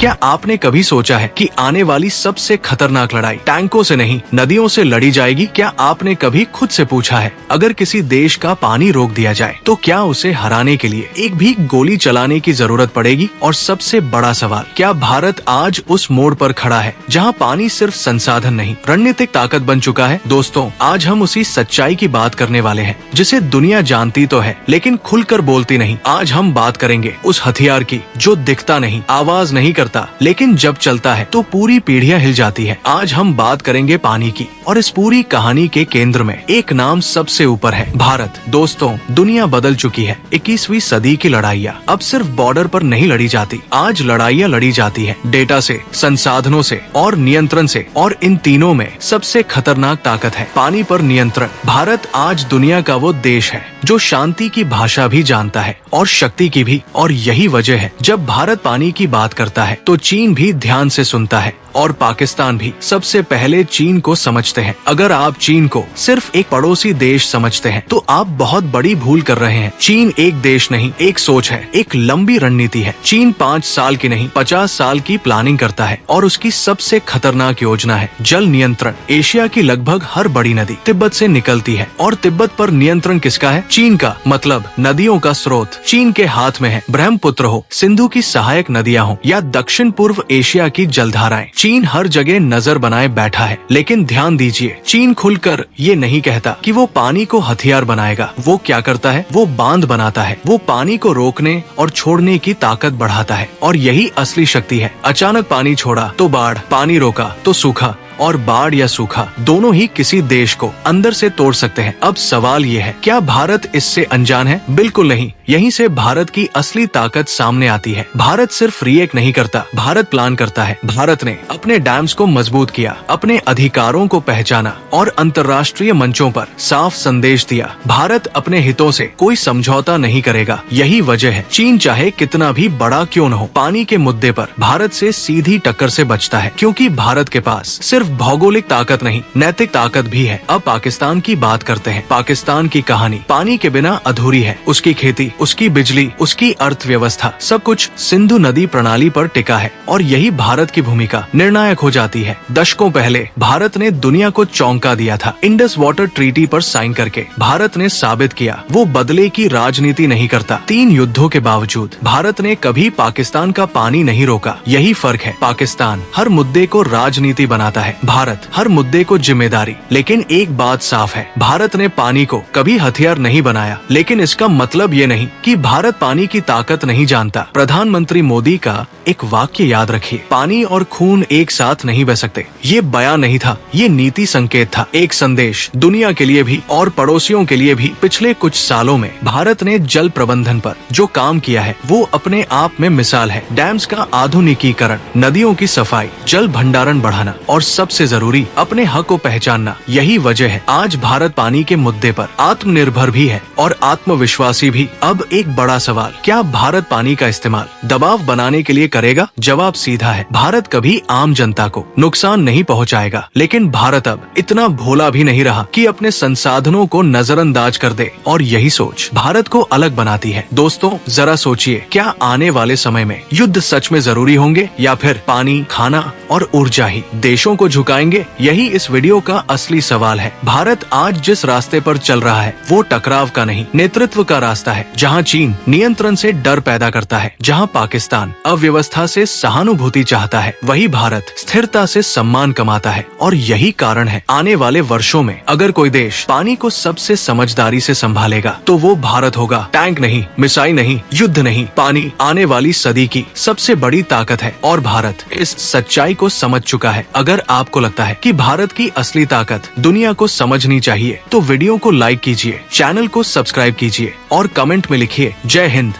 क्या आपने कभी सोचा है कि आने वाली सबसे खतरनाक लड़ाई टैंकों से नहीं, नदियों से लड़ी जाएगी? क्या आपने कभी खुद से पूछा है, अगर किसी देश का पानी रोक दिया जाए तो क्या उसे हराने के लिए एक भी गोली चलाने की जरूरत पड़ेगी? और सबसे बड़ा सवाल, क्या भारत आज उस मोड़ पर खड़ा है जहां पानी सिर्फ संसाधन नहीं, रणनीतिक ताकत बन चुका है? दोस्तों, आज हम उसी सच्चाई की बात करने वाले हैं जिसे दुनिया जानती तो है लेकिन खुलकर बोलती नहीं। आज हम बात करेंगे उस हथियार की जो दिखता नहीं, आवाज नहीं करता, लेकिन जब चलता है तो पूरी पीढ़ियां हिल जाती है। आज हम बात करेंगे पानी की, और इस पूरी कहानी के केंद्र में एक नाम सबसे ऊपर है, भारत। दोस्तों, दुनिया बदल चुकी है। 21वीं सदी की लड़ाइयाँ अब सिर्फ बॉर्डर पर नहीं लड़ी जाती, आज लड़ाइयाँ लड़ी जाती है डेटा से, संसाधनों से और नियंत्रण से। और इन तीनों में सबसे खतरनाक ताकत है पानी पर नियंत्रण। भारत आज दुनिया का वो देश है जो शांति की भाषा भी जानता है और शक्ति की भी। और यही वजह है, जब भारत पानी की बात करता है तो चीन भी ध्यान से सुनता है और पाकिस्तान भी। सबसे पहले चीन को समझते हैं। अगर आप चीन को सिर्फ एक पड़ोसी देश समझते हैं तो आप बहुत बड़ी भूल कर रहे हैं। चीन एक देश नहीं, एक सोच है, एक लंबी रणनीति है। चीन 5 साल की नहीं, 50 साल की प्लानिंग करता है और उसकी सबसे खतरनाक योजना है जल नियंत्रण। एशिया की लगभग हर बड़ी नदी तिब्बत से निकलती है और तिब्बत पर नियंत्रण किसका है? चीन का। मतलब नदियों का स्रोत चीन के हाथ में है। ब्रह्मपुत्र हो, सिंधु की सहायक नदियाँ हो या दक्षिण पूर्व एशिया की जलधाराएं, चीन हर जगह नजर बनाए बैठा है। लेकिन ध्यान दीजिए, चीन खुलकर ये नहीं कहता कि वो पानी को हथियार बनाएगा। वो क्या करता है? वो बांध बनाता है। वो पानी को रोकने और छोड़ने की ताकत बढ़ाता है। और यही असली शक्ति है। अचानक पानी छोड़ा तो बाढ़, पानी रोका तो सूखा। और बाढ़ या सूखा दोनों ही किसी देश को अंदर से तोड़ सकते हैं। अब सवाल ये है, क्या भारत इससे अनजान है? बिल्कुल नहीं। यहीं से भारत की असली ताकत सामने आती है। भारत सिर्फ रिएक्ट नहीं करता, भारत प्लान करता है। भारत ने अपने डैम्स को मजबूत किया, अपने अधिकारों को पहचाना और अंतर्राष्ट्रीय मंचों पर साफ संदेश दिया। भारत अपने हितों से कोई समझौता नहीं करेगा। यही वजह है, चीन चाहे कितना भी बड़ा क्यों न हो, पानी के मुद्दे पर भारत से सीधी टक्कर से बचता है। क्योंकि भारत के पास सिर्फ भौगोलिक ताकत नहीं, नैतिक ताकत भी है। अब पाकिस्तान की बात करते हैं। पाकिस्तान की कहानी पानी के बिना अधूरी है। उसकी खेती, उसकी बिजली, उसकी अर्थव्यवस्था, सब कुछ सिंधु नदी प्रणाली पर टिका है। और यही भारत की भूमिका निर्णायक हो जाती है। दशकों पहले भारत ने दुनिया को चौंका दिया था। इंडस वाटर ट्रीटी पर साइन करके भारत ने साबित किया वो बदले की राजनीति नहीं करता। 3 युद्धों के बावजूद भारत ने कभी पाकिस्तान का पानी नहीं रोका। यही फर्क है। पाकिस्तान हर मुद्दे को राजनीति बनाता है, भारत हर मुद्दे को जिम्मेदारी। लेकिन एक बात साफ है, भारत ने पानी को कभी हथियार नहीं बनाया। लेकिन इसका मतलब ये नहीं कि भारत पानी की ताकत नहीं जानता। प्रधानमंत्री मोदी का एक वाक्य याद रखिए, पानी और खून एक साथ नहीं बह सकते। ये बयान नहीं था, ये नीति संकेत था, एक संदेश दुनिया के लिए भी और पड़ोसियों के लिए भी। पिछले कुछ सालों में भारत ने जल प्रबंधन पर जो काम किया है वो अपने आप में मिसाल है। डैम्स का आधुनिकीकरण, नदियों की सफाई, जल भंडारण बढ़ाना और सबसे जरूरी अपने हक को पहचानना। यही वजह है आज भारत पानी के मुद्दे पर आत्मनिर्भर भी है और आत्मविश्वासी भी। अब एक बड़ा सवाल, क्या भारत पानी का इस्तेमाल दबाव बनाने के लिए करेगा? जवाब सीधा है, भारत कभी आम जनता को नुकसान नहीं पहुंचाएगा। लेकिन भारत अब इतना भोला भी नहीं रहा कि अपने संसाधनों को नजरअंदाज कर दे। और यही सोच भारत को अलग बनाती है। दोस्तों, जरा सोचिए, क्या आने वाले समय में युद्ध सच में जरूरी होंगे या फिर पानी, खाना और ऊर्जा ही देशों को झुकाएंगे? यही इस वीडियो का असली सवाल है। भारत आज जिस रास्ते पर चल रहा है वो टकराव का नहीं, नेतृत्व का रास्ता है। जहां चीन नियंत्रण से डर पैदा करता है, जहां पाकिस्तान अव्यवस्था से सहानुभूति चाहता है, वही भारत स्थिरता से सम्मान कमाता है। और यही कारण है, आने वाले वर्षों में अगर कोई देश पानी को सबसे समझदारी से संभालेगा तो वो भारत होगा। टैंक नहीं, मिसाइल नहीं, युद्ध नहीं, पानी आने वाली सदी की सबसे बड़ी ताकत है। और भारत इस सच्चाई को समझ चुका है। अगर आपको लगता है कि भारत की असली ताकत दुनिया को समझनी चाहिए तो वीडियो को लाइक कीजिए, चैनल को सब्सक्राइब कीजिए और कमेंट में लिखिए जय हिंद।